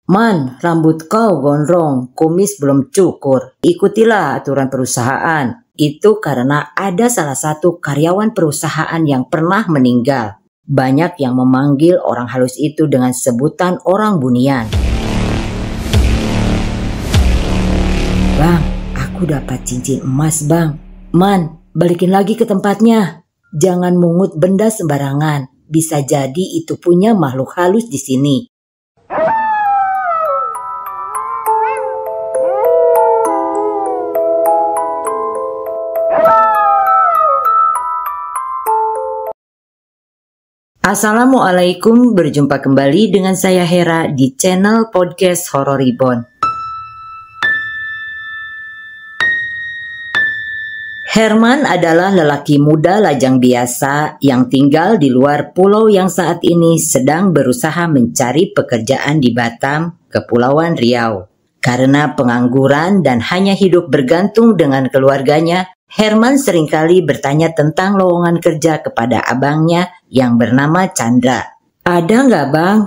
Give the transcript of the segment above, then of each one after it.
Man, rambut kau gondrong, kumis belum cukur. Ikutilah aturan perusahaan. Itu karena ada salah satu karyawan perusahaan yang pernah meninggal. Banyak yang memanggil orang halus itu dengan sebutan orang bunian. Bang, aku dapat cincin emas bang. Man, balikin lagi ke tempatnya. Jangan mungut benda sembarangan. Bisa jadi itu punya makhluk halus di sini. Assalamualaikum, berjumpa kembali dengan saya Hera di channel podcast Horror Reborn. Herman adalah lelaki muda lajang biasa yang tinggal di luar pulau yang saat ini sedang berusaha mencari pekerjaan di Batam, Kepulauan Riau. Karena pengangguran dan hanya hidup bergantung dengan keluarganya, Herman seringkali bertanya tentang lowongan kerja kepada abangnya yang bernama Chandra. Ada nggak bang?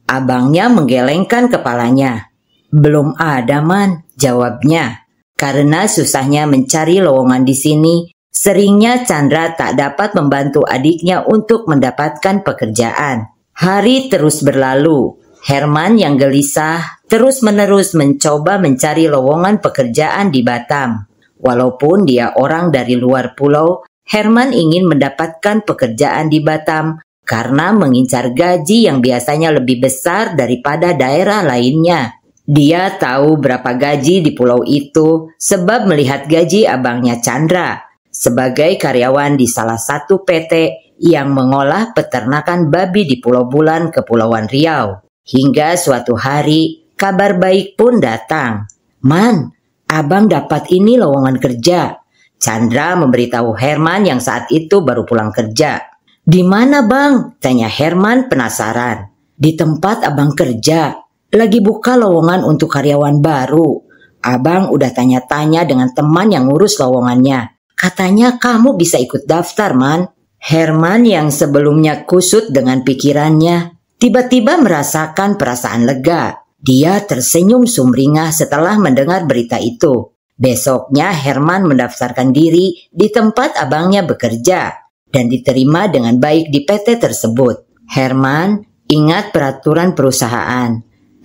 Abangnya menggelengkan kepalanya. Belum ada man, jawabnya. Karena susahnya mencari lowongan di sini, seringnya Chandra tak dapat membantu adiknya untuk mendapatkan pekerjaan. Hari terus berlalu. Herman yang gelisah terus-menerus mencoba mencari lowongan pekerjaan di Batam. Walaupun dia orang dari luar pulau, Herman ingin mendapatkan pekerjaan di Batam karena mengincar gaji yang biasanya lebih besar daripada daerah lainnya. Dia tahu berapa gaji di pulau itu sebab melihat gaji abangnya Chandra sebagai karyawan di salah satu PT yang mengolah peternakan babi di Pulau Bulan, Kepulauan Riau. Hingga suatu hari, kabar baik pun datang. Man, abang dapat ini lowongan kerja. Chandra memberitahu Herman yang saat itu baru pulang kerja. Di mana bang? Tanya Herman penasaran. Di tempat abang kerja. Lagi buka lowongan untuk karyawan baru. Abang udah tanya-tanya dengan teman yang ngurus lowongannya. Katanya kamu bisa ikut daftar man. Herman yang sebelumnya kusut dengan pikirannya, tiba-tiba merasakan perasaan lega. Dia tersenyum sumringah setelah mendengar berita itu. Besoknya Herman mendaftarkan diri di tempat abangnya bekerja dan diterima dengan baik di PT tersebut. Herman ingat peraturan perusahaan.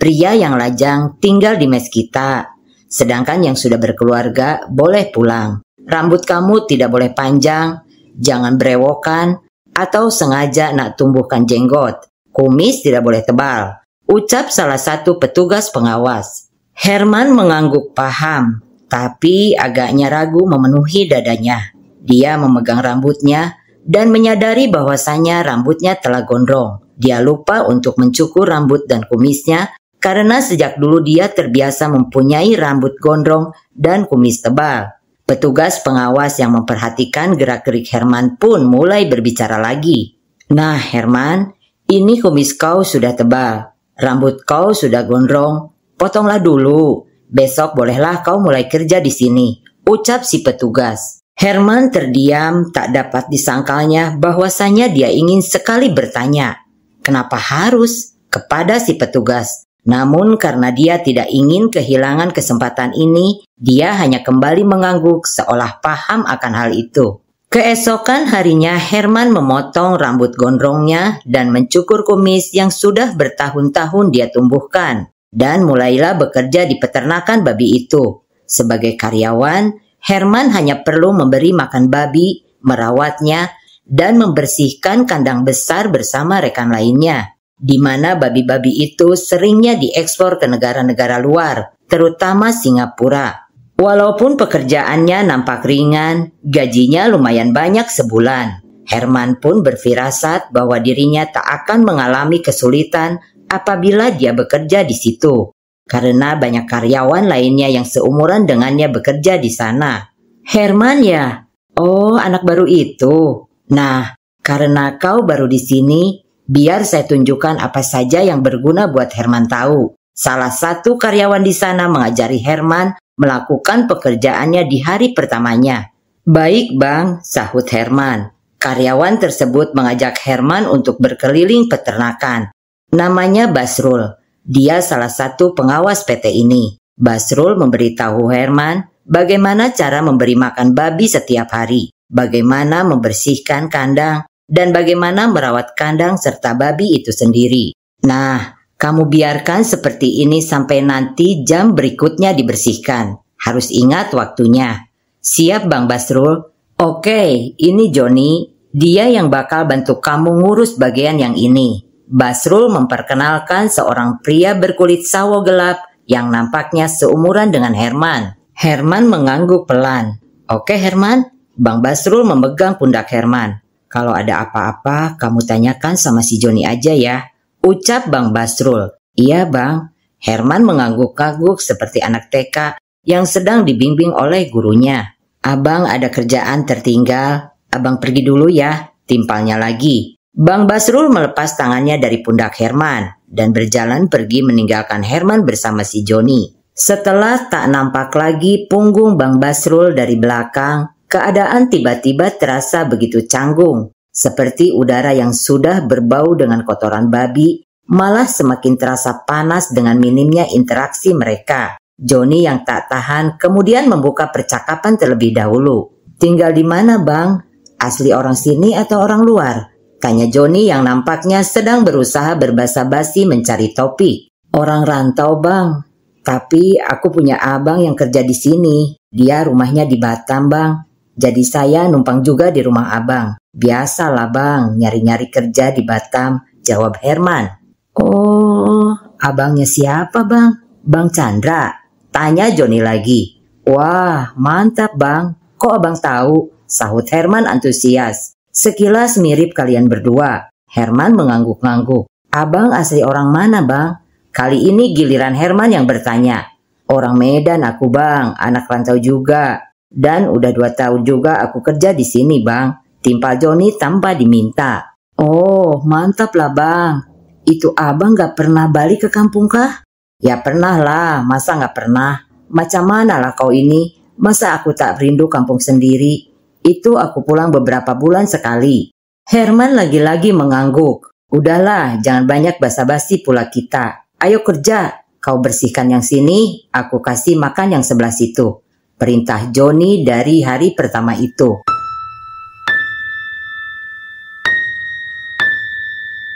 Pria yang lajang tinggal di mes kita, sedangkan yang sudah berkeluarga boleh pulang. Rambut kamu tidak boleh panjang, jangan berewokan, atau sengaja nak tumbuhkan jenggot. Kumis tidak boleh tebal, ucap salah satu petugas pengawas. Herman mengangguk paham, tapi agaknya ragu memenuhi dadanya. Dia memegang rambutnya dan menyadari bahwasanya rambutnya telah gondrong. Dia lupa untuk mencukur rambut dan kumisnya karena sejak dulu dia terbiasa mempunyai rambut gondrong dan kumis tebal. Petugas pengawas yang memperhatikan gerak-gerik Herman pun mulai berbicara lagi. Nah Herman, ini kumis kau sudah tebal, rambut kau sudah gondrong, potonglah dulu. Besok bolehlah kau mulai kerja di sini, ucap si petugas. Herman terdiam, tak dapat disangkalnya bahwasanya dia ingin sekali bertanya, kenapa harus kepada si petugas. Namun karena dia tidak ingin kehilangan kesempatan ini, dia hanya kembali mengangguk seolah paham akan hal itu. Keesokan harinya Herman memotong rambut gondrongnya dan mencukur kumis yang sudah bertahun-tahun dia tumbuhkan. Dan mulailah bekerja di peternakan babi itu. Sebagai karyawan, Herman hanya perlu memberi makan babi, merawatnya, dan membersihkan kandang besar bersama rekan lainnya. Di mana babi-babi itu seringnya diekspor ke negara-negara luar, terutama Singapura. Walaupun pekerjaannya nampak ringan, gajinya lumayan banyak sebulan. Herman pun berfirasat bahwa dirinya tak akan mengalami kesulitan apabila dia bekerja di situ. Karena banyak karyawan lainnya yang seumuran dengannya bekerja di sana. Herman ya? Oh, anak baru itu. Nah, karena kau baru di sini, biar saya tunjukkan apa saja yang berguna buat Herman tahu. Salah satu karyawan di sana mengajari Herman melakukan pekerjaannya di hari pertamanya. Baik bang, sahut Herman. Karyawan tersebut mengajak Herman untuk berkeliling peternakan. Namanya Basrul. Dia salah satu pengawas PT ini. Basrul memberitahu Herman bagaimana cara memberi makan babi setiap hari, bagaimana membersihkan kandang, dan bagaimana merawat kandang serta babi itu sendiri. Nah, kamu biarkan seperti ini sampai nanti jam berikutnya dibersihkan. Harus ingat waktunya. Siap Bang Basrul? Oke, ini Joni. Dia yang bakal bantu kamu ngurus bagian yang ini. Basrul memperkenalkan seorang pria berkulit sawo gelap yang nampaknya seumuran dengan Herman. Herman mengangguk pelan. Oke Herman, Bang Basrul memegang pundak Herman. Kalau ada apa-apa, kamu tanyakan sama si Joni aja ya, ucap Bang Basrul. Iya Bang. Herman mengangguk-angguk seperti anak TK yang sedang dibimbing oleh gurunya. Abang ada kerjaan tertinggal, abang pergi dulu ya, timpalnya lagi. Bang Basrul melepas tangannya dari pundak Herman dan berjalan pergi meninggalkan Herman bersama si Joni. Setelah tak nampak lagi punggung Bang Basrul dari belakang, keadaan tiba-tiba terasa begitu canggung. Seperti udara yang sudah berbau dengan kotoran babi, malah semakin terasa panas dengan minimnya interaksi mereka. Joni yang tak tahan kemudian membuka percakapan terlebih dahulu. Tinggal di mana Bang? Asli orang sini atau orang luar? Tanya Joni yang nampaknya sedang berusaha berbasa-basi mencari topik. Orang rantau Bang, tapi aku punya abang yang kerja di sini. Dia rumahnya di Batam Bang. Jadi saya numpang juga di rumah abang. Biasalah Bang, nyari-nyari kerja di Batam, jawab Herman. Oh, abangnya siapa Bang? Bang Chandra? Tanya Joni lagi. Wah, mantap Bang. Kok abang tahu? Sahut Herman antusias. Sekilas mirip kalian berdua. Herman mengangguk-angguk. Abang asli orang mana Bang? Kali ini giliran Herman yang bertanya. Orang Medan aku Bang, anak rantau juga. Dan udah 2 tahun juga aku kerja di sini Bang. Timpal Joni tanpa diminta. Oh, mantap lah Bang. Itu abang gak pernah balik ke kampung kah? Ya pernah lah, masa gak pernah? Macam mana lah kau ini? Masa aku tak rindu kampung sendiri? Itu aku pulang beberapa bulan sekali. Herman lagi-lagi mengangguk. Udahlah, jangan banyak basa-basi pula kita. Ayo kerja, kau bersihkan yang sini, aku kasih makan yang sebelah situ. Perintah Joni dari hari pertama itu.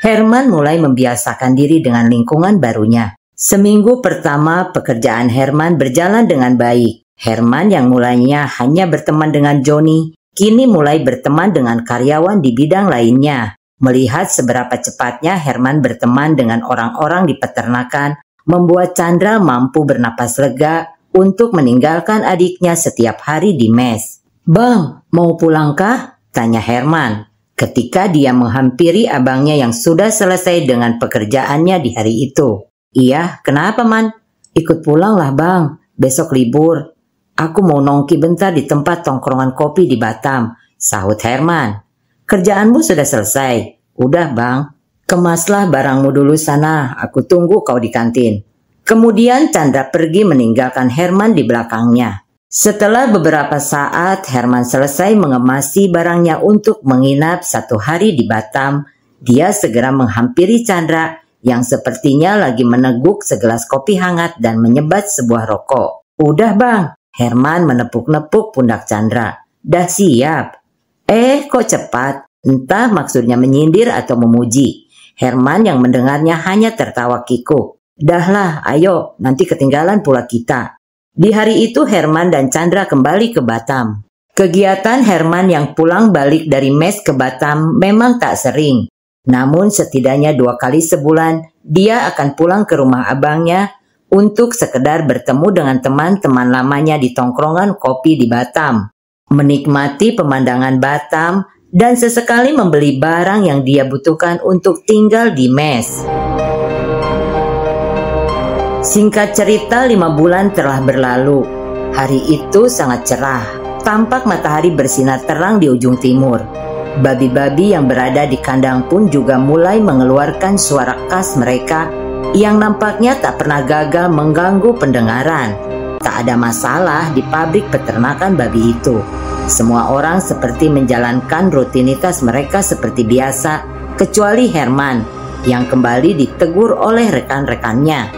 Herman mulai membiasakan diri dengan lingkungan barunya. Seminggu pertama pekerjaan Herman berjalan dengan baik. Herman yang mulanya hanya berteman dengan Joni, kini mulai berteman dengan karyawan di bidang lainnya. Melihat seberapa cepatnya Herman berteman dengan orang-orang di peternakan, membuat Chandra mampu bernapas lega untuk meninggalkan adiknya setiap hari di mes. Bang, mau pulangkah? Tanya Herman, ketika dia menghampiri abangnya yang sudah selesai dengan pekerjaannya di hari itu. Iya, kenapa Man? Ikut pulang lah Bang, besok libur. Aku mau nongki bentar di tempat tongkrongan kopi di Batam, sahut Herman. Kerjaanmu sudah selesai? Udah Bang, kemaslah barangmu dulu sana, aku tunggu kau di kantin. Kemudian Chandra pergi meninggalkan Herman di belakangnya. Setelah beberapa saat Herman selesai mengemasi barangnya untuk menginap 1 hari di Batam, dia segera menghampiri Chandra yang sepertinya lagi meneguk segelas kopi hangat dan menyebat sebuah rokok. Udah Bang, Herman menepuk-nepuk pundak Chandra. Dah siap. Kok cepat? Entah maksudnya menyindir atau memuji. Herman yang mendengarnya hanya tertawa kikuk. Dahlah, ayo, nanti ketinggalan pula kita. Di hari itu Herman dan Chandra kembali ke Batam. Kegiatan Herman yang pulang balik dari mes ke Batam memang tak sering. Namun setidaknya 2 kali sebulan dia akan pulang ke rumah abangnya untuk sekedar bertemu dengan teman-teman lamanya di tongkrongan kopi di Batam. Menikmati pemandangan Batam dan sesekali membeli barang yang dia butuhkan untuk tinggal di mes. Singkat cerita 5 bulan telah berlalu. Hari itu sangat cerah. Tampak matahari bersinar terang di ujung timur. Babi-babi yang berada di kandang pun juga mulai mengeluarkan suara khas mereka yang nampaknya tak pernah gagal mengganggu pendengaran. Tak ada masalah di pabrik peternakan babi itu. Semua orang seperti menjalankan rutinitas mereka seperti biasa, kecuali Herman yang kembali ditegur oleh rekan-rekannya.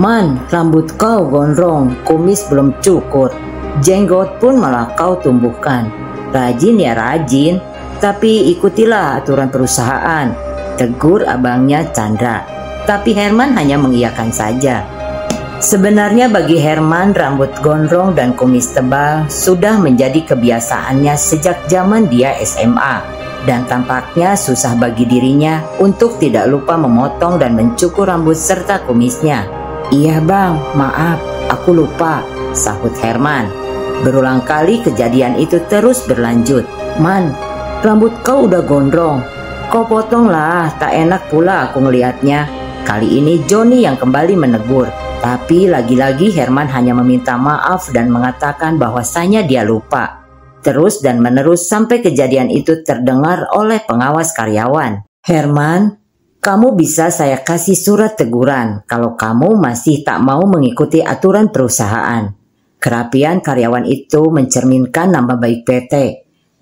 Man, rambut kau gondrong, kumis belum cukur, jenggot pun malah kau tumbuhkan. Rajin ya rajin, tapi ikutilah aturan perusahaan, tegur abangnya Chandra. Tapi Herman hanya mengiyakan saja. Sebenarnya bagi Herman, rambut gondrong dan kumis tebal sudah menjadi kebiasaannya sejak zaman dia SMA. Dan tampaknya susah bagi dirinya untuk tidak lupa memotong dan mencukur rambut serta kumisnya. Iya bang, maaf, aku lupa, sahut Herman. Berulang kali kejadian itu terus berlanjut. Man, rambut kau udah gondrong, kau potonglah, tak enak pula aku ngelihatnya. Kali ini Johnny yang kembali menegur. Tapi lagi-lagi Herman hanya meminta maaf dan mengatakan bahwasanya dia lupa. Terus dan menerus sampai kejadian itu terdengar oleh pengawas karyawan. Herman, kamu bisa saya kasih surat teguran kalau kamu masih tak mau mengikuti aturan perusahaan. Kerapian karyawan itu mencerminkan nama baik PT,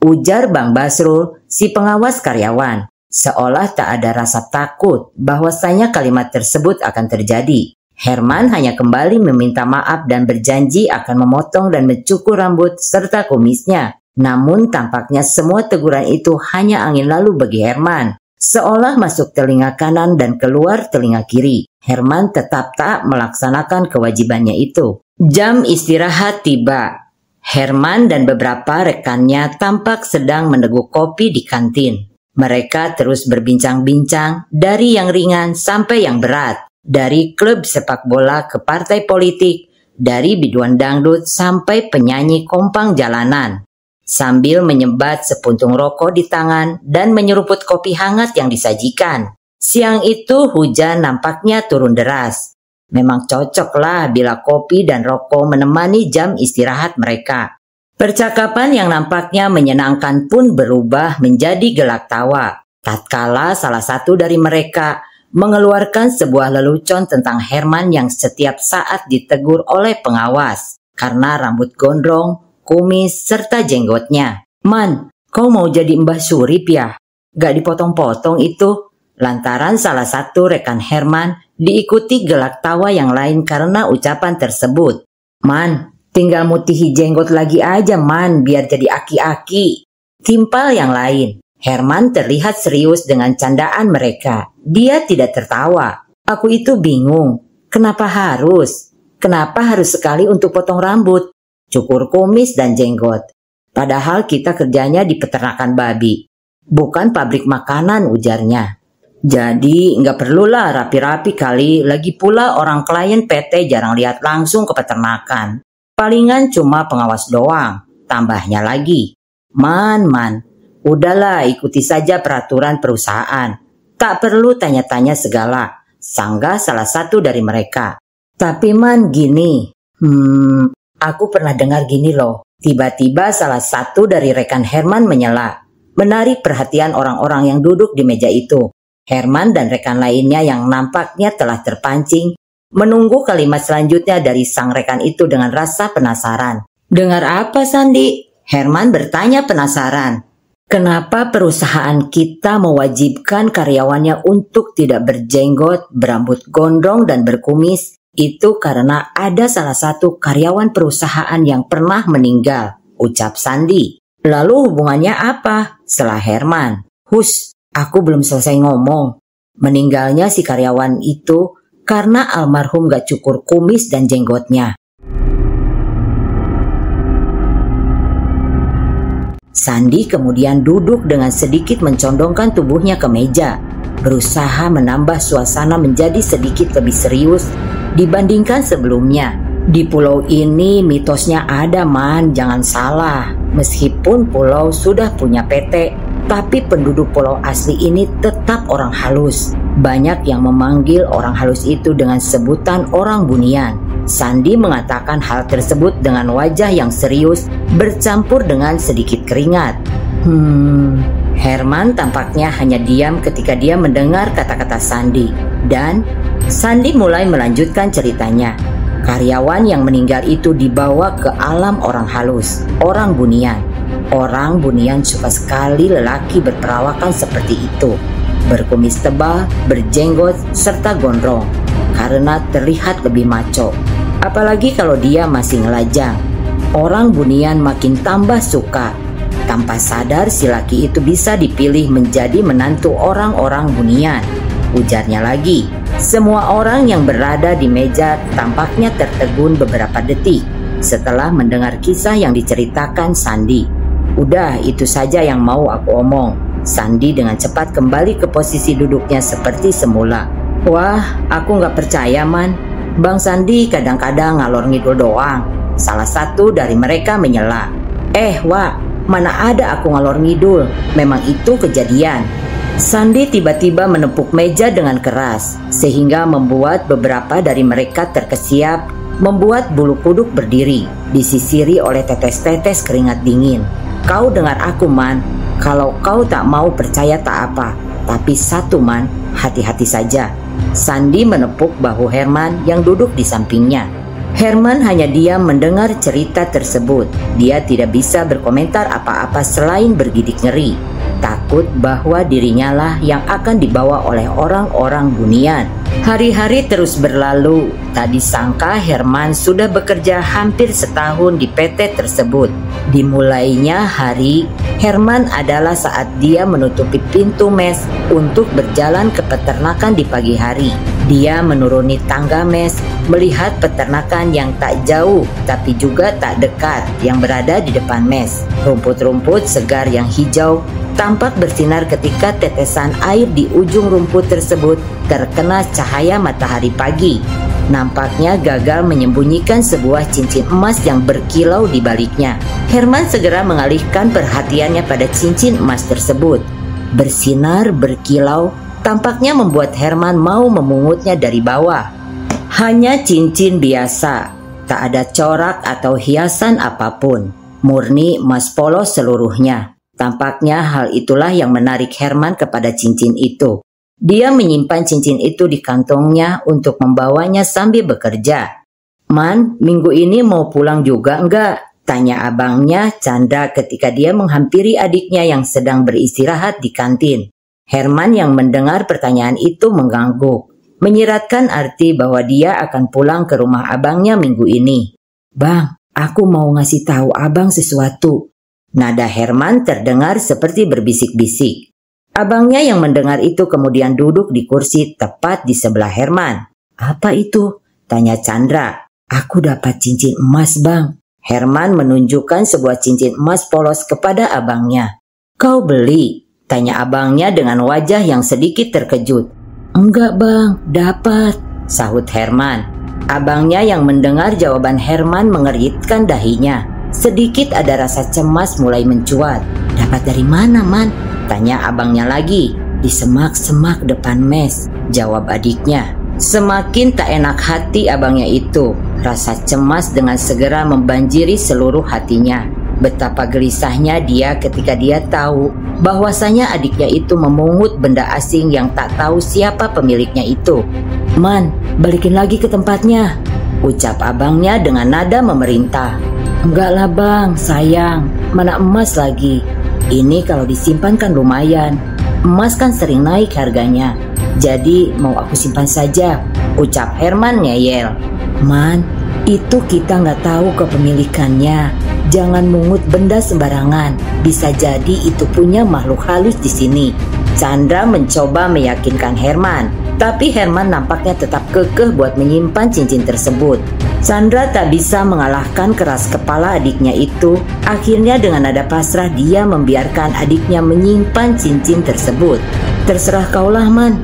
ujar Bang Basrul, si pengawas karyawan. Seolah tak ada rasa takut bahwasanya kalimat tersebut akan terjadi. Herman hanya kembali meminta maaf dan berjanji akan memotong dan mencukur rambut serta kumisnya. Namun tampaknya semua teguran itu hanya angin lalu bagi Herman. Seolah masuk telinga kanan dan keluar telinga kiri. Herman tetap tak melaksanakan kewajibannya itu. Jam istirahat tiba. Herman dan beberapa rekannya tampak sedang meneguk kopi di kantin. Mereka terus berbincang-bincang dari yang ringan sampai yang berat. Dari klub sepak bola ke partai politik, dari biduan dangdut sampai penyanyi kompang jalanan. Sambil menyebat sepuntung rokok di tangan dan menyeruput kopi hangat yang disajikan. Siang itu hujan nampaknya turun deras. Memang cocoklah bila kopi dan rokok menemani jam istirahat mereka. Percakapan yang nampaknya menyenangkan pun berubah menjadi gelak tawa. Tatkala salah satu dari mereka mengeluarkan sebuah lelucon tentang Herman yang setiap saat ditegur oleh pengawas karena rambut gondrong, kumis, serta jenggotnya. Man, kau mau jadi Mbah Surip ya? Gak dipotong-potong itu? Lantaran salah satu rekan Herman diikuti gelak tawa yang lain karena ucapan tersebut. Man, tinggal mutihi jenggot lagi aja man, biar jadi aki-aki. Timpal yang lain. Herman terlihat serius dengan candaan mereka. Dia tidak tertawa. Aku itu bingung. Kenapa harus? Kenapa harus sekali untuk potong rambut, cukur kumis dan jenggot? Padahal kita kerjanya di peternakan babi, bukan pabrik makanan, ujarnya. Jadi nggak perlulah rapi-rapi kali. Lagi pula orang klien PT jarang lihat langsung ke peternakan. Palingan cuma pengawas doang, tambahnya lagi. Man, udahlah ikuti saja peraturan perusahaan. Tak perlu tanya-tanya segala, sanggah salah satu dari mereka. Tapi man gini, aku pernah dengar gini loh. Tiba-tiba salah satu dari rekan Herman menyela, menarik perhatian orang-orang yang duduk di meja itu. Herman dan rekan lainnya yang nampaknya telah terpancing, menunggu kalimat selanjutnya dari sang rekan itu dengan rasa penasaran. Dengar apa Sandi? Herman bertanya penasaran. Kenapa perusahaan kita mewajibkan karyawannya untuk tidak berjenggot, berambut gondrong, dan berkumis? Itu karena ada salah satu karyawan perusahaan yang pernah meninggal, ucap Sandi. Lalu hubungannya apa? Selah Herman. Hus, aku belum selesai ngomong. Meninggalnya si karyawan itu karena almarhum gak cukur kumis dan jenggotnya. Sandi kemudian duduk dengan sedikit mencondongkan tubuhnya ke meja, berusaha menambah suasana menjadi sedikit lebih serius dibandingkan sebelumnya. Di pulau ini mitosnya ada man, jangan salah. Meskipun pulau sudah punya PT, tapi penduduk pulau asli ini tetap orang halus. Banyak yang memanggil orang halus itu dengan sebutan orang bunian. Sandi mengatakan hal tersebut dengan wajah yang serius bercampur dengan sedikit keringat. Herman tampaknya hanya diam ketika dia mendengar kata-kata Sandi. Dan Sandi mulai melanjutkan ceritanya. Karyawan yang meninggal itu dibawa ke alam orang halus, orang bunian. Orang bunian suka sekali lelaki berperawakan seperti itu. berkumis tebal, berjenggot, serta gondrong, karena terlihat lebih maco. Apalagi kalau dia masih ngelajang. Orang Bunian makin tambah suka. Tanpa sadar si laki itu bisa dipilih menjadi menantu orang-orang Bunian. Ujarnya lagi. Semua orang yang berada di meja tampaknya tertegun beberapa detik setelah mendengar kisah yang diceritakan Sandi. Udah, itu saja yang mau aku omong. Sandi dengan cepat kembali ke posisi duduknya seperti semula. Wah, aku nggak percaya, Man. Bang Sandi kadang-kadang ngalor ngidul doang. Salah satu dari mereka menyela. Wak, mana ada aku ngalor ngidul. Memang itu kejadian. Sandi tiba-tiba menepuk meja dengan keras, sehingga membuat beberapa dari mereka terkesiap, membuat bulu kuduk berdiri, disisiri oleh tetes-tetes keringat dingin. Kau dengar aku, Man. Kalau kau tak mau percaya tak apa, tapi satu, Man, hati-hati saja. Sandi menepuk bahu Herman yang duduk di sampingnya. Herman hanya diam mendengar cerita tersebut. Dia tidak bisa berkomentar apa-apa selain bergidik ngeri. Takut bahwa dirinya lah yang akan dibawa oleh orang-orang Bunian. Hari-hari terus berlalu. Tak disangka Herman sudah bekerja hampir setahun di PT tersebut. Dimulainya hari, Herman adalah saat dia menutupi pintu mes untuk berjalan ke peternakan di pagi hari. Dia menuruni tangga mes, melihat peternakan yang tak jauh tapi juga tak dekat yang berada di depan mes. Rumput-rumput segar yang hijau tampak bersinar ketika tetesan air di ujung rumput tersebut terkena cahaya matahari pagi. Nampaknya gagal menyembunyikan sebuah cincin emas yang berkilau di baliknya. Herman segera mengalihkan perhatiannya pada cincin emas tersebut. Bersinar, berkilau, tampaknya membuat Herman mau memungutnya dari bawah. Hanya cincin biasa, tak ada corak atau hiasan apapun. Murni emas polos seluruhnya. Tampaknya hal itulah yang menarik Herman kepada cincin itu. Dia menyimpan cincin itu di kantongnya untuk membawanya sambil bekerja. Man, minggu ini mau pulang juga enggak? Tanya abangnya Chandra ketika dia menghampiri adiknya yang sedang beristirahat di kantin. Herman yang mendengar pertanyaan itu mengangguk, menyiratkan arti bahwa dia akan pulang ke rumah abangnya minggu ini. Bang, aku mau ngasih tahu abang sesuatu. Nada Herman terdengar seperti berbisik-bisik. Abangnya yang mendengar itu kemudian duduk di kursi tepat di sebelah Herman. Apa itu? Tanya Chandra. Aku dapat cincin emas, Bang. Herman menunjukkan sebuah cincin emas polos kepada abangnya. Kau beli? Tanya abangnya dengan wajah yang sedikit terkejut. Enggak, Bang, dapat, sahut Herman. Abangnya yang mendengar jawaban Herman mengeritkan dahinya. Sedikit ada rasa cemas mulai mencuat. Dapat dari mana, Man? Tanya abangnya lagi. Di semak-semak depan mes, jawab adiknya. Semakin tak enak hati abangnya itu. Rasa cemas dengan segera membanjiri seluruh hatinya. Betapa gelisahnya dia ketika dia tahu bahwasanya adiknya itu memungut benda asing yang tak tahu siapa pemiliknya itu. Man, balikin lagi ke tempatnya, ucap abangnya dengan nada memerintah. Enggak lah bang, sayang, mana emas lagi. Ini kalau disimpan kan lumayan. Emas kan sering naik harganya. Jadi mau aku simpan saja, ucap Herman ngeyel. Man, itu kita nggak tahu kepemilikannya. Jangan mungut benda sembarangan. Bisa jadi itu punya makhluk halus di sini. Chandra mencoba meyakinkan Herman, tapi Herman nampaknya tetap kekeh buat menyimpan cincin tersebut. Chandra tak bisa mengalahkan keras kepala adiknya itu. Akhirnya dengan nada pasrah dia membiarkan adiknya menyimpan cincin tersebut. Terserah kaulah, Man,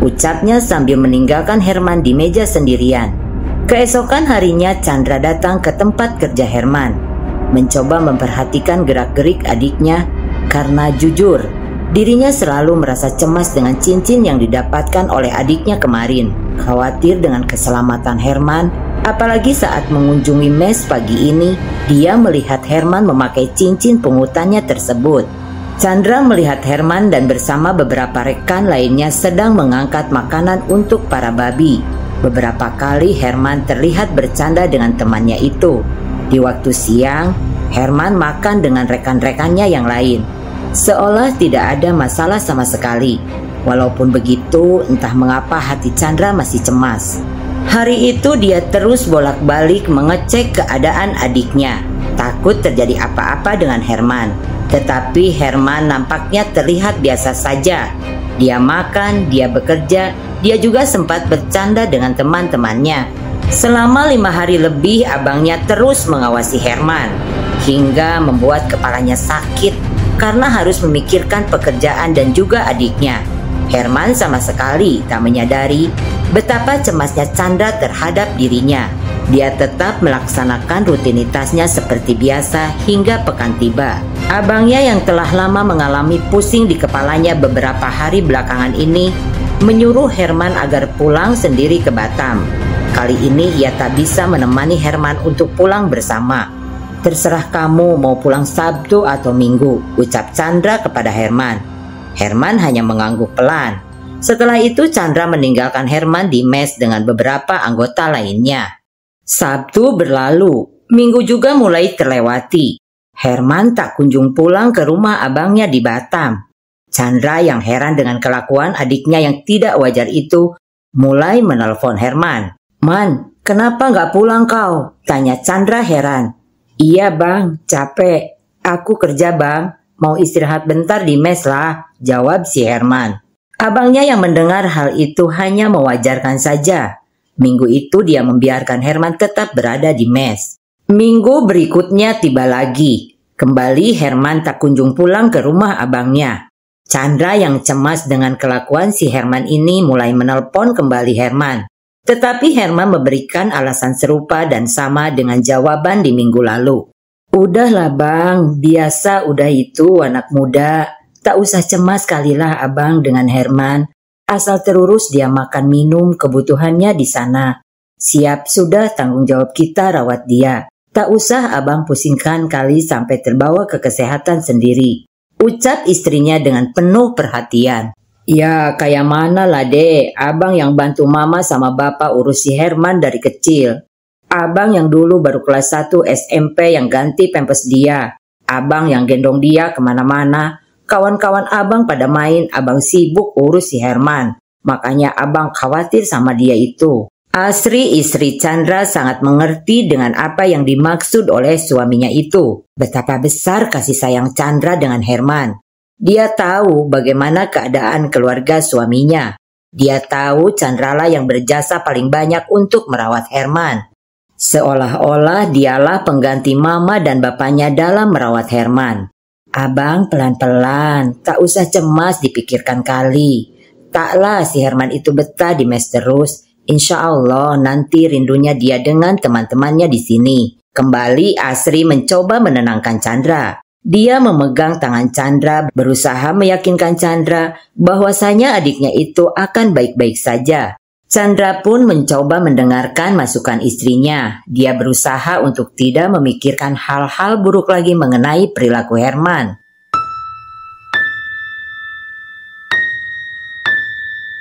ucapnya sambil meninggalkan Herman di meja sendirian. Keesokan harinya Chandra datang ke tempat kerja Herman, mencoba memperhatikan gerak-gerik adiknya karena jujur, dirinya selalu merasa cemas dengan cincin yang didapatkan oleh adiknya kemarin. Khawatir dengan keselamatan Herman, apalagi saat mengunjungi mes pagi ini, dia melihat Herman memakai cincin pungutannya tersebut. Chandra melihat Herman dan bersama beberapa rekan lainnya sedang mengangkat makanan untuk para babi. Beberapa kali Herman terlihat bercanda dengan temannya itu. Di waktu siang, Herman makan dengan rekan-rekannya yang lain, seolah tidak ada masalah sama sekali. Walaupun begitu, entah mengapa hati Chandra masih cemas. Hari itu dia terus bolak-balik mengecek keadaan adiknya, takut terjadi apa-apa dengan Herman. Tetapi Herman nampaknya terlihat biasa saja. Dia makan, dia bekerja, dia juga sempat bercanda dengan teman-temannya. Selama 5 hari lebih abangnya terus mengawasi Herman, hingga membuat kepalanya sakit karena harus memikirkan pekerjaan dan juga adiknya. Herman sama sekali tak menyadari betapa cemasnya Chandra terhadap dirinya. Dia tetap melaksanakan rutinitasnya seperti biasa hingga pekan tiba. Abangnya yang telah lama mengalami pusing di kepalanya beberapa hari belakangan ini menyuruh Herman agar pulang sendiri ke Batam. Kali ini ia tak bisa menemani Herman untuk pulang bersama. "Terserah kamu mau pulang Sabtu atau Minggu," ucap Chandra kepada Herman. Herman hanya mengangguk pelan. Setelah itu Chandra meninggalkan Herman di mes dengan beberapa anggota lainnya. Sabtu berlalu, Minggu juga mulai terlewati. Herman tak kunjung pulang ke rumah abangnya di Batam. Chandra yang heran dengan kelakuan adiknya yang tidak wajar itu, mulai menelpon Herman. "Man, kenapa nggak pulang kau?" tanya Chandra heran. "Iya bang, capek. Aku kerja bang. Mau istirahat bentar di mes lah," jawab si Herman. Abangnya yang mendengar hal itu hanya mewajarkan saja. Minggu itu dia membiarkan Herman tetap berada di mes. Minggu berikutnya tiba lagi. Kembali Herman tak kunjung pulang ke rumah abangnya. Chandra yang cemas dengan kelakuan si Herman ini mulai menelpon kembali Herman. Tetapi Herman memberikan alasan serupa dan sama dengan jawaban di minggu lalu. "Udahlah bang, biasa udah itu anak muda. Tak usah cemas kalilah abang dengan Herman. Asal terurus dia makan minum kebutuhannya di sana. Siap sudah tanggung jawab kita rawat dia. Tak usah abang pusingkan kali sampai terbawa ke kesehatan sendiri," ucap istrinya dengan penuh perhatian. "Ya kayak mana lah dek, abang yang bantu mama sama bapak urus si Herman dari kecil. Abang yang dulu baru kelas 1 SMP yang ganti pempes dia. Abang yang gendong dia kemana-mana. Kawan-kawan abang pada main, abang sibuk urus si Herman. Makanya abang khawatir sama dia itu." Asri, istri Chandra, sangat mengerti dengan apa yang dimaksud oleh suaminya itu. Betapa besar kasih sayang Chandra dengan Herman. Dia tahu bagaimana keadaan keluarga suaminya. Dia tahu Chandra lah yang berjasa paling banyak untuk merawat Herman. Seolah-olah dialah pengganti mama dan bapaknya dalam merawat Herman. "Abang pelan-pelan, tak usah cemas dipikirkan kali. Taklah si Herman itu betah di mes terus. Insya Allah nanti rindunya dia dengan teman-temannya di sini." Kembali Asri mencoba menenangkan Chandra. Dia memegang tangan Chandra, berusaha meyakinkan Chandra bahwasanya adiknya itu akan baik-baik saja. Chandra pun mencoba mendengarkan masukan istrinya. Dia berusaha untuk tidak memikirkan hal-hal buruk lagi mengenai perilaku Herman.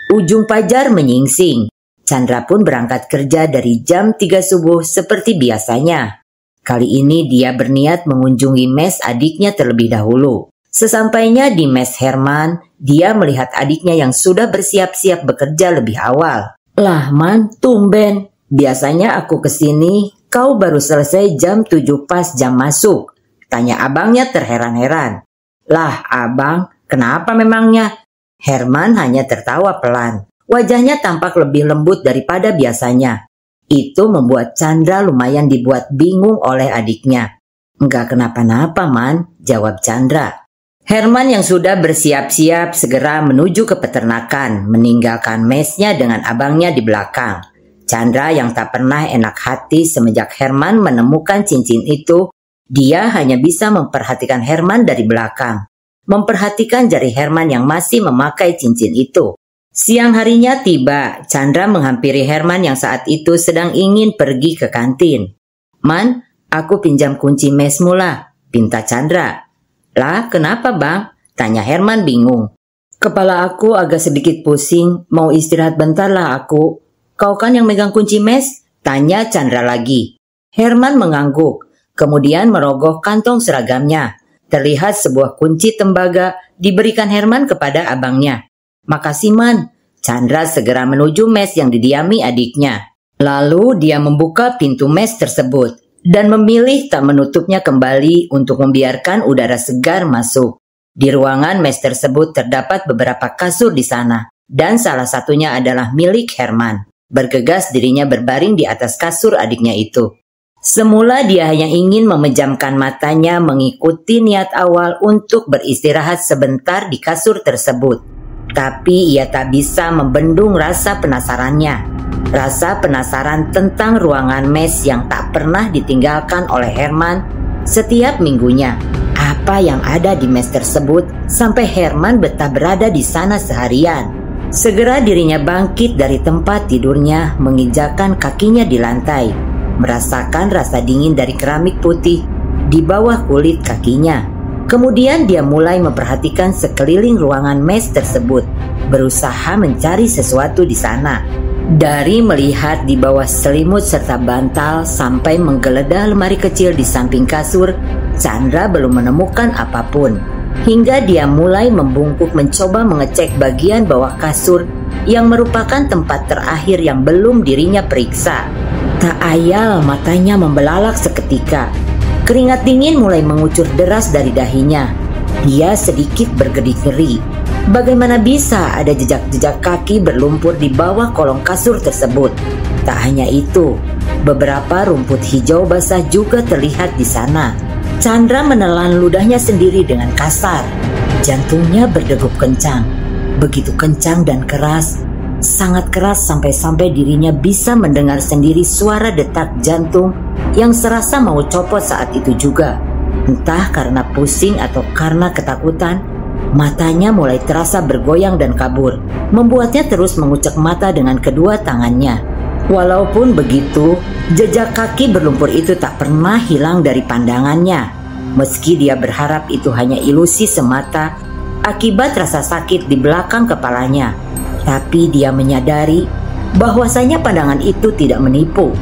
Ujung fajar menyingsing. Chandra pun berangkat kerja dari jam 3 subuh seperti biasanya. Kali ini dia berniat mengunjungi mes adiknya terlebih dahulu. Sesampainya di mes Herman, dia melihat adiknya yang sudah bersiap-siap bekerja lebih awal. "Lah Man, tumben. Biasanya aku kesini, kau baru selesai jam 7 pas jam masuk," tanya abangnya terheran-heran. "Lah abang, kenapa memangnya?" Herman hanya tertawa pelan. Wajahnya tampak lebih lembut daripada biasanya. Itu membuat Chandra lumayan dibuat bingung oleh adiknya. "Enggak kenapa-napa Man," jawab Chandra. Herman yang sudah bersiap-siap segera menuju ke peternakan, meninggalkan mesnya dengan abangnya di belakang. Chandra yang tak pernah enak hati semenjak Herman menemukan cincin itu, dia hanya bisa memperhatikan Herman dari belakang. Memperhatikan jari Herman yang masih memakai cincin itu. Siang harinya tiba, Chandra menghampiri Herman yang saat itu sedang ingin pergi ke kantin. "Man, aku pinjam kunci mesmu lah," pinta Chandra. "Lah, kenapa bang?" tanya Herman bingung. "Kepala aku agak sedikit pusing, mau istirahat bentar lah aku." "Kau kan yang megang kunci mes?" tanya Chandra lagi. Herman mengangguk, kemudian merogoh kantong seragamnya. Terlihat sebuah kunci tembaga diberikan Herman kepada abangnya. "Makasih, Man." Chandra segera menuju mes yang didiami adiknya. Lalu dia membuka pintu mes tersebut dan memilih tak menutupnya kembali untuk membiarkan udara segar masuk. Di ruangan mes tersebut terdapat beberapa kasur di sana, dan salah satunya adalah milik Herman. Bergegas dirinya berbaring di atas kasur adiknya itu. Semula dia hanya ingin memejamkan matanya mengikuti niat awal untuk beristirahat sebentar di kasur tersebut. Tapi ia tak bisa membendung rasa penasarannya. Rasa penasaran tentang ruangan mes yang tak pernah ditinggalkan oleh Herman setiap minggunya. Apa yang ada di mes tersebut sampai Herman betah berada di sana seharian. Segera dirinya bangkit dari tempat tidurnya, menginjakkan kakinya di lantai, merasakan rasa dingin dari keramik putih di bawah kulit kakinya. Kemudian dia mulai memperhatikan sekeliling ruangan mes tersebut, berusaha mencari sesuatu di sana. Dari melihat di bawah selimut serta bantal sampai menggeledah lemari kecil di samping kasur, Chandra belum menemukan apapun. Hingga dia mulai membungkuk mencoba mengecek bagian bawah kasur yang merupakan tempat terakhir yang belum dirinya periksa. Tak ayal matanya membelalak seketika. Keringat dingin mulai mengucur deras dari dahinya. Dia sedikit berkedip ngeri. Bagaimana bisa ada jejak-jejak kaki berlumpur di bawah kolong kasur tersebut? Tak hanya itu, beberapa rumput hijau basah juga terlihat di sana. Chandra menelan ludahnya sendiri dengan kasar. Jantungnya berdegup kencang. Begitu kencang dan keras, sangat keras sampai-sampai dirinya bisa mendengar sendiri suara detak jantung yang serasa mau copot saat itu juga. Entah karena pusing atau karena ketakutan, matanya mulai terasa bergoyang dan kabur, membuatnya terus mengucek mata dengan kedua tangannya. Walaupun begitu, jejak kaki berlumpur itu tak pernah hilang dari pandangannya. Meski dia berharap itu hanya ilusi semata akibat rasa sakit di belakang kepalanya, tapi dia menyadari bahwasanya pandangan itu tidak menipu.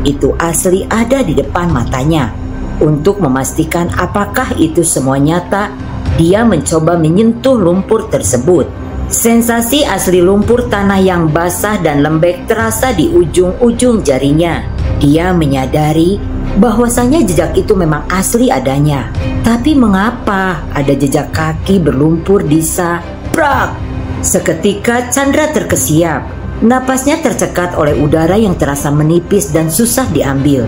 Itu asli ada di depan matanya. Untuk memastikan apakah itu semua nyata, dia mencoba menyentuh lumpur tersebut. Sensasi asli lumpur tanah yang basah dan lembek terasa di ujung-ujung jarinya. Dia menyadari bahwasanya jejak itu memang asli adanya. Tapi mengapa ada jejak kaki berlumpur di Prak! Seketika Chandra terkesiap. Napasnya tercekat oleh udara yang terasa menipis dan susah diambil.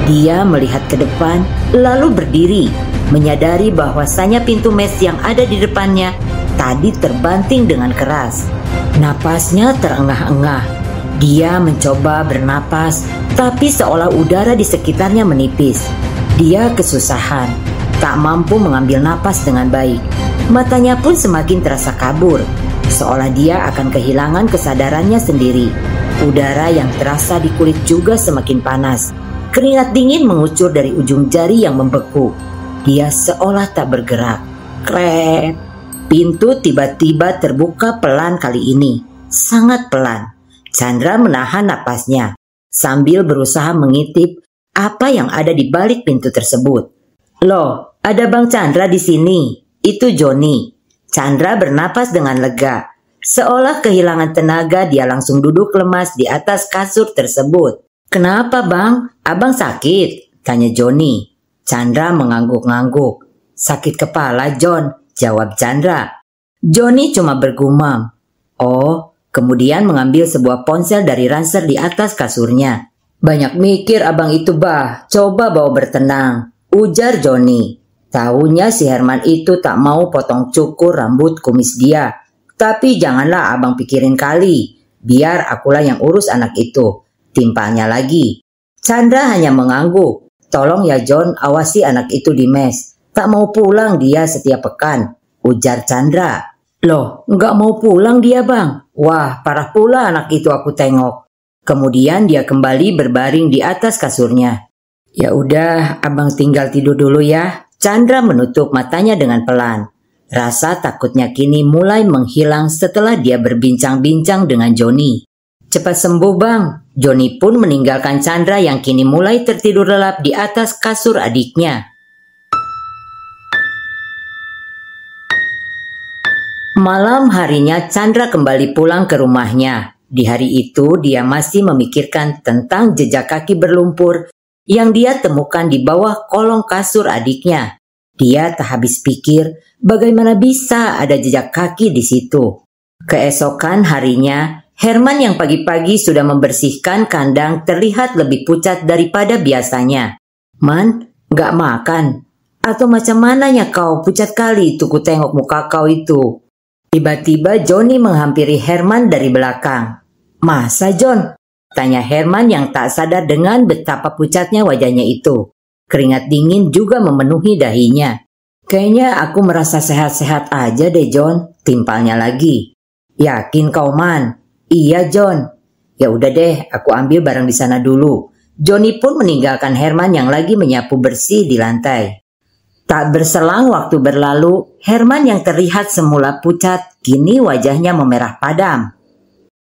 Dia melihat ke depan, lalu berdiri, menyadari bahwasanya pintu mes yang ada di depannya tadi terbanting dengan keras. Napasnya terengah-engah. Dia mencoba bernapas, tapi seolah udara di sekitarnya menipis. Dia kesusahan, tak mampu mengambil napas dengan baik. Matanya pun semakin terasa kabur, seolah dia akan kehilangan kesadarannya sendiri. Udara yang terasa di kulit juga semakin panas. Keringat dingin mengucur dari ujung jari yang membeku. Dia seolah tak bergerak. Krek! Pintu tiba-tiba terbuka pelan kali ini. Sangat pelan. Chandra menahan napasnya sambil berusaha mengintip apa yang ada di balik pintu tersebut. Loh, ada Bang Chandra di sini. Itu Johnny. Chandra bernapas dengan lega. Seolah kehilangan tenaga, dia langsung duduk lemas di atas kasur tersebut. Kenapa Bang? Abang sakit? Tanya Johnny. Chandra mengangguk-ngangguk. Sakit kepala John, jawab Chandra. Johnny cuma bergumam. Oh, kemudian mengambil sebuah ponsel dari ranser di atas kasurnya. Banyak mikir abang itu bah, coba bawa bertenang, ujar Johnny. Tahunya si Herman itu tak mau potong cukur rambut kumis dia. Tapi janganlah abang pikirin kali, biar akulah yang urus anak itu, timpalnya lagi. Chandra hanya mengangguk. Tolong ya John, awasi anak itu di mes. Tak mau pulang dia setiap pekan, ujar Chandra. Loh, nggak mau pulang dia bang? Wah, parah pula anak itu aku tengok. Kemudian dia kembali berbaring di atas kasurnya. Ya udah, abang tinggal tidur dulu ya. Chandra menutup matanya dengan pelan. Rasa takutnya kini mulai menghilang setelah dia berbincang-bincang dengan Johnny. Cepat sembuh bang. Johnny pun meninggalkan Chandra yang kini mulai tertidur lelap di atas kasur adiknya. Malam harinya Chandra kembali pulang ke rumahnya. Di hari itu dia masih memikirkan tentang jejak kaki berlumpur yang dia temukan di bawah kolong kasur adiknya. Dia tak habis pikir bagaimana bisa ada jejak kaki di situ. Keesokan harinya, Herman yang pagi-pagi sudah membersihkan kandang terlihat lebih pucat daripada biasanya. "Man, gak makan? Atau macam mananya kau pucat kali itu ku tengok muka kau itu?" Tiba-tiba Johnny menghampiri Herman dari belakang. "Masa John?" tanya Herman yang tak sadar dengan betapa pucatnya wajahnya itu. Keringat dingin juga memenuhi dahinya. "Kayaknya aku merasa sehat-sehat aja deh John," timpalnya lagi. "Yakin kau Man?" "Iya John." "Ya udah deh, aku ambil barang di sana dulu." Johnny pun meninggalkan Herman yang lagi menyapu bersih di lantai. Tak berselang waktu berlalu, Herman yang terlihat semula pucat, kini wajahnya memerah padam.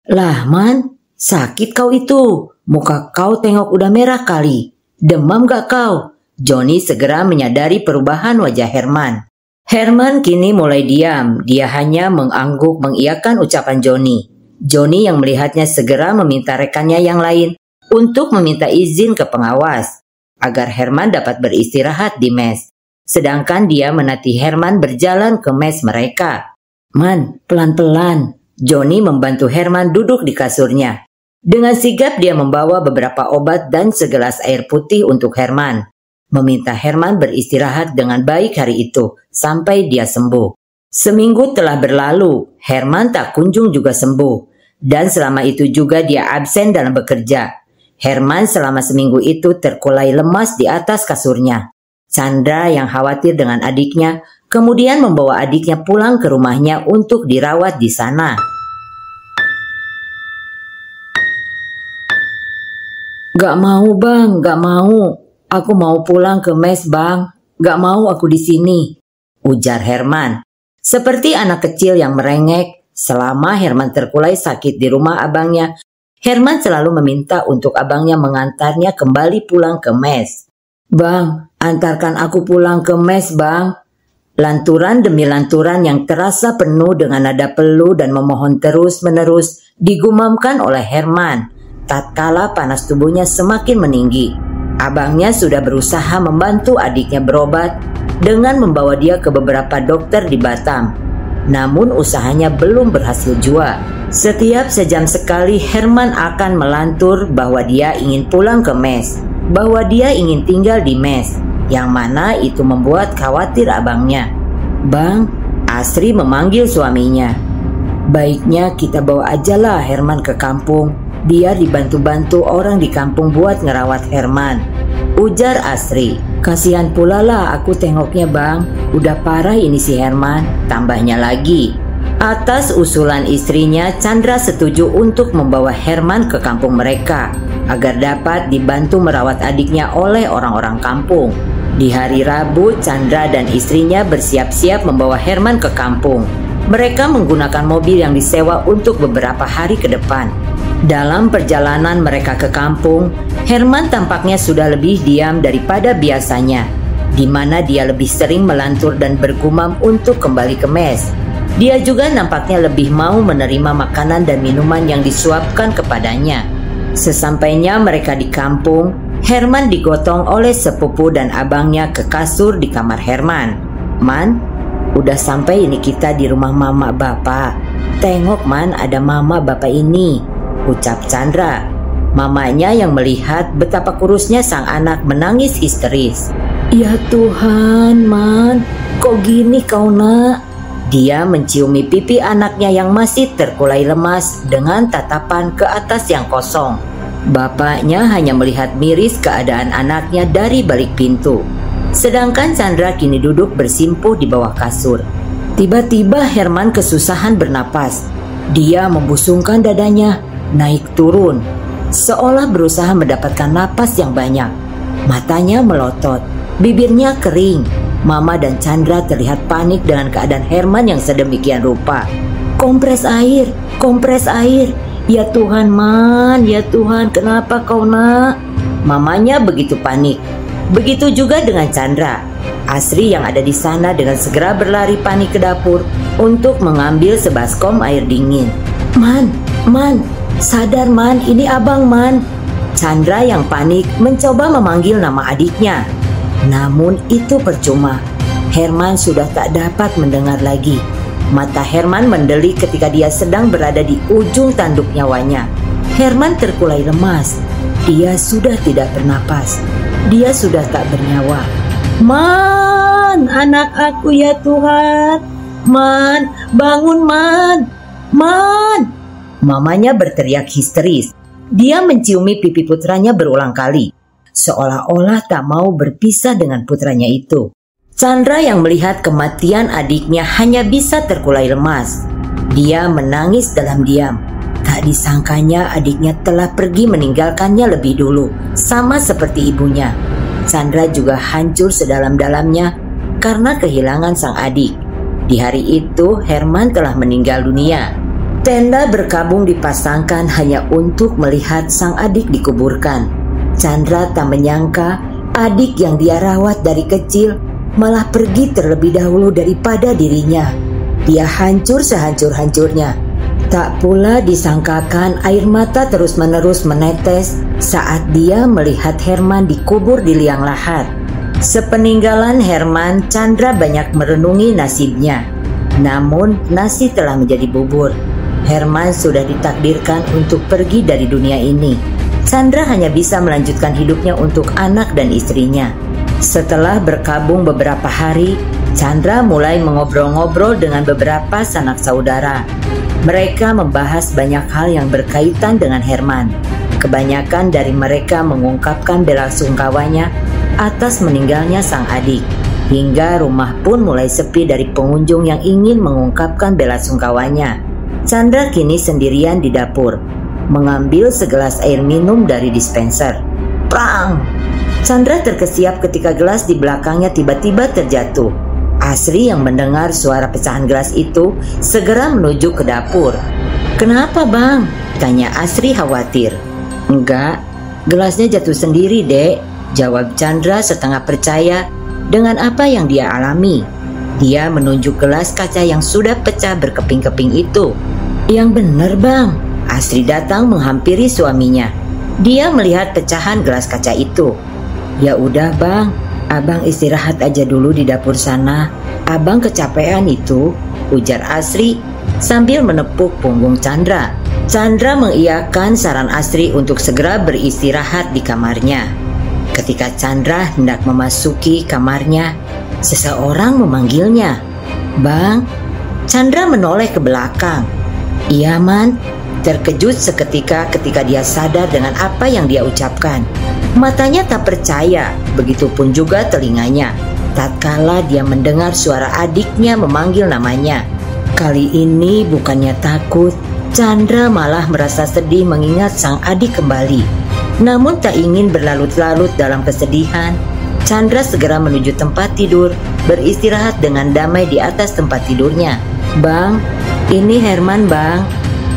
"Lah Man, sakit kau itu. Muka kau tengok udah merah kali. Demam gak kau?" Johnny segera menyadari perubahan wajah Herman. Herman kini mulai diam, dia hanya mengangguk mengiyakan ucapan Johnny. Johnny yang melihatnya segera meminta rekannya yang lain untuk meminta izin ke pengawas, agar Herman dapat beristirahat di mes. Sedangkan dia menanti Herman berjalan ke mes mereka. "Man, pelan-pelan." Johnny membantu Herman duduk di kasurnya. Dengan sigap dia membawa beberapa obat dan segelas air putih untuk Herman. Meminta Herman beristirahat dengan baik hari itu, sampai dia sembuh. Seminggu telah berlalu, Herman tak kunjung juga sembuh. Dan selama itu juga dia absen dalam bekerja. Herman selama seminggu itu terkulai lemas di atas kasurnya. Chandra yang khawatir dengan adiknya, kemudian membawa adiknya pulang ke rumahnya untuk dirawat di sana. "Gak mau Bang, gak mau. Aku mau pulang ke mes Bang. Gak mau aku di sini," ujar Herman. Seperti anak kecil yang merengek, selama Herman terkulai sakit di rumah abangnya, Herman selalu meminta untuk abangnya mengantarnya kembali pulang ke mes. "Bang, antarkan aku pulang ke mes Bang." Lanturan demi lanturan yang terasa penuh dengan nada peluh dan memohon terus-menerus digumamkan oleh Herman. Tatkala panas tubuhnya semakin meninggi, abangnya sudah berusaha membantu adiknya berobat dengan membawa dia ke beberapa dokter di Batam. Namun usahanya belum berhasil jua. Setiap sejam sekali Herman akan melantur bahwa dia ingin pulang ke mes, bahwa dia ingin tinggal di mes, yang mana itu membuat khawatir abangnya. "Bang," Asri memanggil suaminya. "Baiknya kita bawa ajalah Herman ke kampung, biar dibantu-bantu orang di kampung buat ngerawat Herman," ujar Asri. "Kasihan pula lah aku tengoknya Bang, udah parah ini si Herman," tambahnya lagi. Atas usulan istrinya, Chandra setuju untuk membawa Herman ke kampung mereka, agar dapat dibantu merawat adiknya oleh orang-orang kampung. Di hari Rabu, Chandra dan istrinya bersiap-siap membawa Herman ke kampung. Mereka menggunakan mobil yang disewa untuk beberapa hari ke depan. Dalam perjalanan mereka ke kampung, Herman tampaknya sudah lebih diam daripada biasanya, di mana dia lebih sering melantur dan bergumam untuk kembali ke mes. Dia juga nampaknya lebih mau menerima makanan dan minuman yang disuapkan kepadanya. Sesampainya mereka di kampung, Herman digotong oleh sepupu dan abangnya ke kasur di kamar Herman. "Man, udah sampai ini kita di rumah mama bapak. Tengok Man, ada mama bapak ini," ucap Chandra. Mamanya yang melihat betapa kurusnya sang anak menangis histeris. "Ya Tuhan, Man, kok gini kau nak?" Dia menciumi pipi anaknya yang masih terkulai lemas dengan tatapan ke atas yang kosong. Bapaknya hanya melihat miris keadaan anaknya dari balik pintu. Sedangkan Chandra kini duduk bersimpuh di bawah kasur. Tiba-tiba Herman kesusahan bernapas. Dia membusungkan dadanya, naik turun, seolah berusaha mendapatkan napas yang banyak. Matanya melotot, bibirnya kering. Mama dan Chandra terlihat panik dengan keadaan Herman yang sedemikian rupa. Kompres air, ya Tuhan Man, ya Tuhan, kenapa kau nak?" Mamanya begitu panik. Begitu juga dengan Chandra. Asri yang ada di sana dengan segera berlari panik ke dapur untuk mengambil sebaskom air dingin. Man, sadar Man, ini abang Man. Chandra yang panik mencoba memanggil nama adiknya. Namun itu percuma. Herman sudah tak dapat mendengar lagi. Mata Herman mendelik ketika dia sedang berada di ujung tanduk nyawanya. Herman terkulai lemas. Dia sudah tidak bernapas. Dia sudah tak bernyawa. Man, anak aku ya Tuhan. Man, bangun Man. Man. Mamanya berteriak histeris. Dia menciumi pipi putranya berulang kali, seolah-olah tak mau berpisah dengan putranya itu. Chandra yang melihat kematian adiknya hanya bisa terkulai lemas. Dia menangis dalam diam. Tak disangkanya adiknya telah pergi meninggalkannya lebih dulu, sama seperti ibunya. Chandra juga hancur sedalam-dalamnya karena kehilangan sang adik. Di hari itu Herman telah meninggal dunia. Tenda berkabung dipasangkan hanya untuk melihat sang adik dikuburkan. Chandra tak menyangka adik yang dia rawat dari kecil malah pergi terlebih dahulu daripada dirinya. Dia hancur sehancur-hancurnya. Tak pula disangkakan air mata terus-menerus menetes saat dia melihat Herman dikubur di liang lahat. Sepeninggalan Herman, Chandra banyak merenungi nasibnya. Namun nasi telah menjadi bubur. Herman sudah ditakdirkan untuk pergi dari dunia ini. Chandra hanya bisa melanjutkan hidupnya untuk anak dan istrinya. Setelah berkabung beberapa hari, Chandra mulai mengobrol-ngobrol dengan beberapa sanak saudara. Mereka membahas banyak hal yang berkaitan dengan Herman. Kebanyakan dari mereka mengungkapkan belasungkawanya atas meninggalnya sang adik. Hingga rumah pun mulai sepi dari pengunjung yang ingin mengungkapkan belasungkawanya. Chandra kini sendirian di dapur, mengambil segelas air minum dari dispenser. Prang! Chandra terkesiap ketika gelas di belakangnya tiba-tiba terjatuh. Asri yang mendengar suara pecahan gelas itu segera menuju ke dapur. "Kenapa bang?" tanya Asri khawatir. "Enggak, gelasnya jatuh sendiri dek," jawab Chandra setengah percaya dengan apa yang dia alami. Dia menunjuk gelas kaca yang sudah pecah berkeping-keping itu. "Yang bener bang." Asri datang menghampiri suaminya. Dia melihat pecahan gelas kaca itu. "Ya udah bang, abang istirahat aja dulu di dapur sana. Abang kecapean itu," ujar Asri sambil menepuk punggung Chandra. Chandra mengiyakan saran Asri untuk segera beristirahat di kamarnya. Ketika Chandra hendak memasuki kamarnya, seseorang memanggilnya. "Bang." Chandra menoleh ke belakang. "Iya man." Terkejut seketika ketika dia sadar dengan apa yang dia ucapkan. Matanya tak percaya, begitupun juga telinganya tatkala dia mendengar suara adiknya memanggil namanya. Kali ini bukannya takut, Chandra malah merasa sedih mengingat sang adik kembali. Namun tak ingin berlarut-larut dalam kesedihan, Chandra segera menuju tempat tidur, beristirahat dengan damai di atas tempat tidurnya. "Bang, ini Herman bang.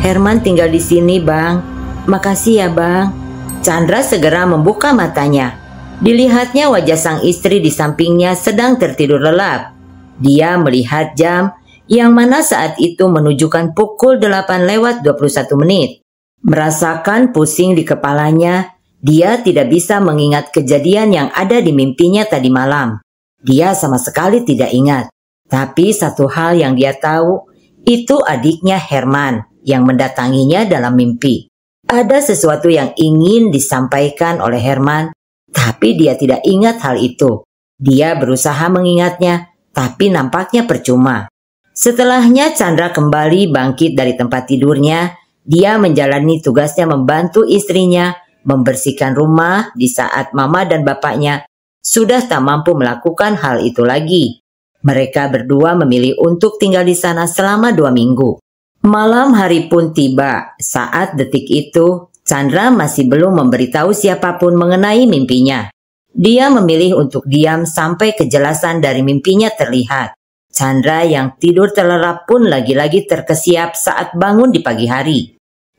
Herman tinggal di sini bang. Makasih ya bang." Chandra segera membuka matanya. Dilihatnya wajah sang istri di sampingnya sedang tertidur lelap. Dia melihat jam yang mana saat itu menunjukkan pukul 8:21. Merasakan pusing di kepalanya, dia tidak bisa mengingat kejadian yang ada di mimpinya tadi malam. Dia sama sekali tidak ingat. Tapi satu hal yang dia tahu, itu adiknya Herman yang mendatanginya dalam mimpi. Ada sesuatu yang ingin disampaikan oleh Herman, tapi dia tidak ingat hal itu. Dia berusaha mengingatnya, tapi nampaknya percuma. Setelahnya Chandra kembali bangkit dari tempat tidurnya. Dia menjalani tugasnya membantu istrinya membersihkan rumah di saat mama dan bapaknya sudah tak mampu melakukan hal itu lagi. Mereka berdua memilih untuk tinggal di sana selama 2 minggu. Malam hari pun tiba. Saat detik itu, Chandra masih belum memberitahu siapapun mengenai mimpinya. Dia memilih untuk diam sampai kejelasan dari mimpinya terlihat. Chandra yang tidur terlelap pun lagi-lagi terkesiap saat bangun di pagi hari.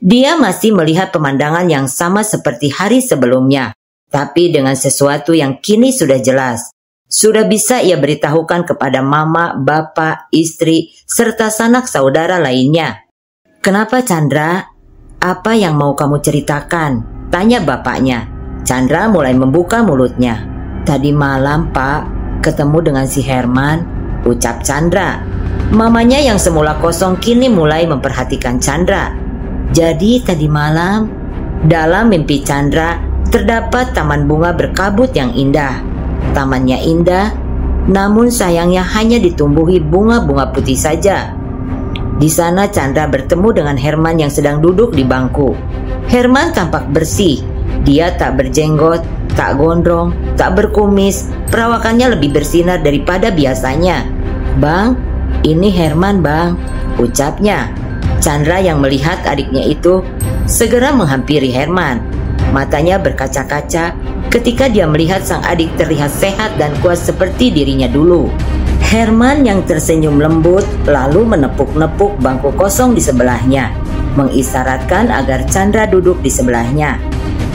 Dia masih melihat pemandangan yang sama seperti hari sebelumnya, tapi dengan sesuatu yang kini sudah jelas. Sudah bisa ia beritahukan kepada mama, bapak, istri, serta sanak saudara lainnya. "Kenapa Chandra? Apa yang mau kamu ceritakan?" tanya bapaknya. Chandra mulai membuka mulutnya. "Tadi malam Pak, ketemu dengan si Herman," ucap Chandra. Mamanya yang semula kosong kini mulai memperhatikan Chandra. "Jadi tadi malam?" Dalam mimpi Chandra terdapat taman bunga berkabut yang indah. Tamannya indah, namun sayangnya hanya ditumbuhi bunga-bunga putih saja. Di sana Chandra bertemu dengan Herman yang sedang duduk di bangku. Herman tampak bersih. Dia tak berjenggot, tak gondrong, tak berkumis. Perawakannya lebih bersinar daripada biasanya. "Bang, ini Herman bang," ucapnya. Chandra yang melihat adiknya itu segera menghampiri Herman. Matanya berkaca-kaca ketika dia melihat sang adik terlihat sehat dan kuat seperti dirinya dulu. Herman yang tersenyum lembut lalu menepuk-nepuk bangku kosong di sebelahnya, mengisyaratkan agar Chandra duduk di sebelahnya.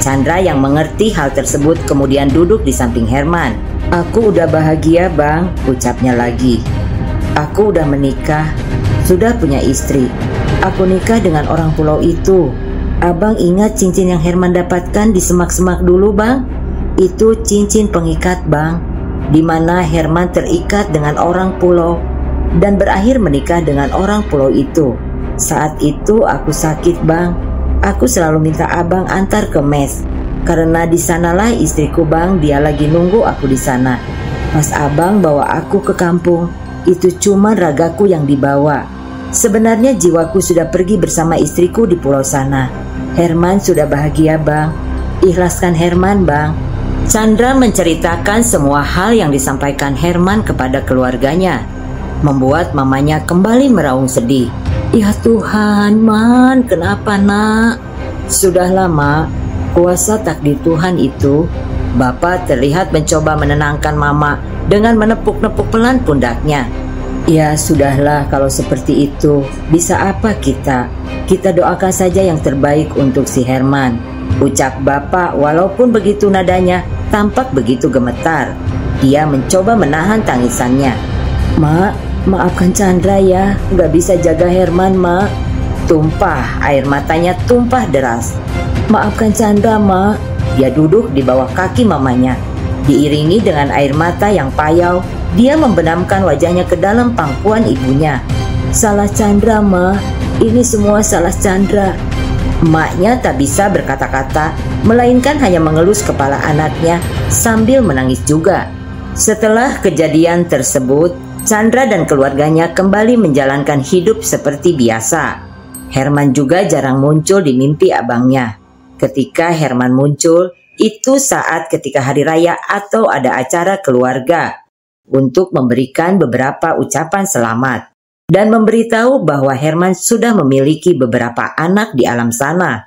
Chandra yang mengerti hal tersebut kemudian duduk di samping Herman. "Aku udah bahagia bang," ucapnya lagi. "Aku udah menikah, sudah punya istri. Aku nikah dengan orang pulau itu. Abang ingat cincin yang Herman dapatkan di semak-semak dulu bang? Itu cincin pengikat bang, di mana Herman terikat dengan orang pulau dan berakhir menikah dengan orang pulau itu. Saat itu aku sakit bang. Aku selalu minta abang antar ke mes, karena di sanalah istriku bang, dia lagi nunggu aku di sana. Pas abang bawa aku ke kampung, itu cuma ragaku yang dibawa. Sebenarnya jiwaku sudah pergi bersama istriku di pulau sana. Herman sudah bahagia bang. Ikhlaskan Herman bang." Chandra menceritakan semua hal yang disampaikan Herman kepada keluarganya, membuat mamanya kembali meraung sedih. "Ya Tuhan, Man, kenapa nak?" "Sudahlah mak, kuasa takdir Tuhan itu." Bapak terlihat mencoba menenangkan mama dengan menepuk-nepuk pelan pundaknya. "Ya sudahlah kalau seperti itu, bisa apa kita? Kita doakan saja yang terbaik untuk si Herman," ucap bapak walaupun begitu nadanya tampak begitu gemetar. Dia mencoba menahan tangisannya. "Mak, maafkan Chandra ya, gak bisa jaga Herman mak." Tumpah, air matanya tumpah deras. "Maafkan Chandra mak." Dia duduk di bawah kaki mamanya. Diiringi dengan air mata yang payau, dia membenamkan wajahnya ke dalam pangkuan ibunya. "Salah Chandra mak, ini semua salah Chandra." Emaknya tak bisa berkata-kata, melainkan hanya mengelus kepala anaknya sambil menangis juga. Setelah kejadian tersebut, Chandra dan keluarganya kembali menjalankan hidup seperti biasa. Herman juga jarang muncul di mimpi abangnya. Ketika Herman muncul, itu saat ketika hari raya atau ada acara keluarga, untuk memberikan beberapa ucapan selamat dan memberitahu bahwa Herman sudah memiliki beberapa anak di alam sana.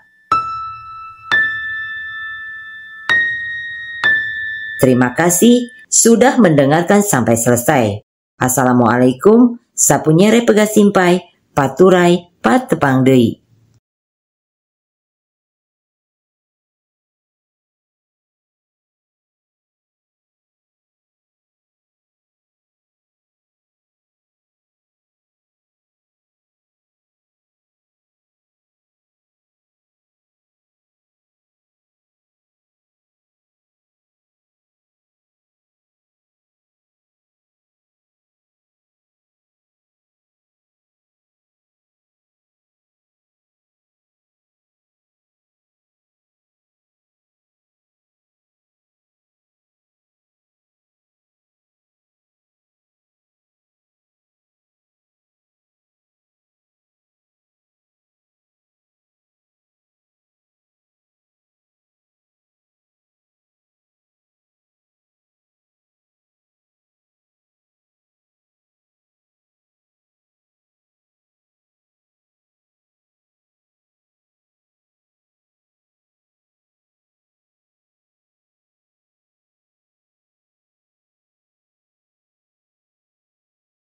Terima kasih sudah mendengarkan sampai selesai. Assalamualaikum, sapunyere pegasimpai, paturai, patepang deui.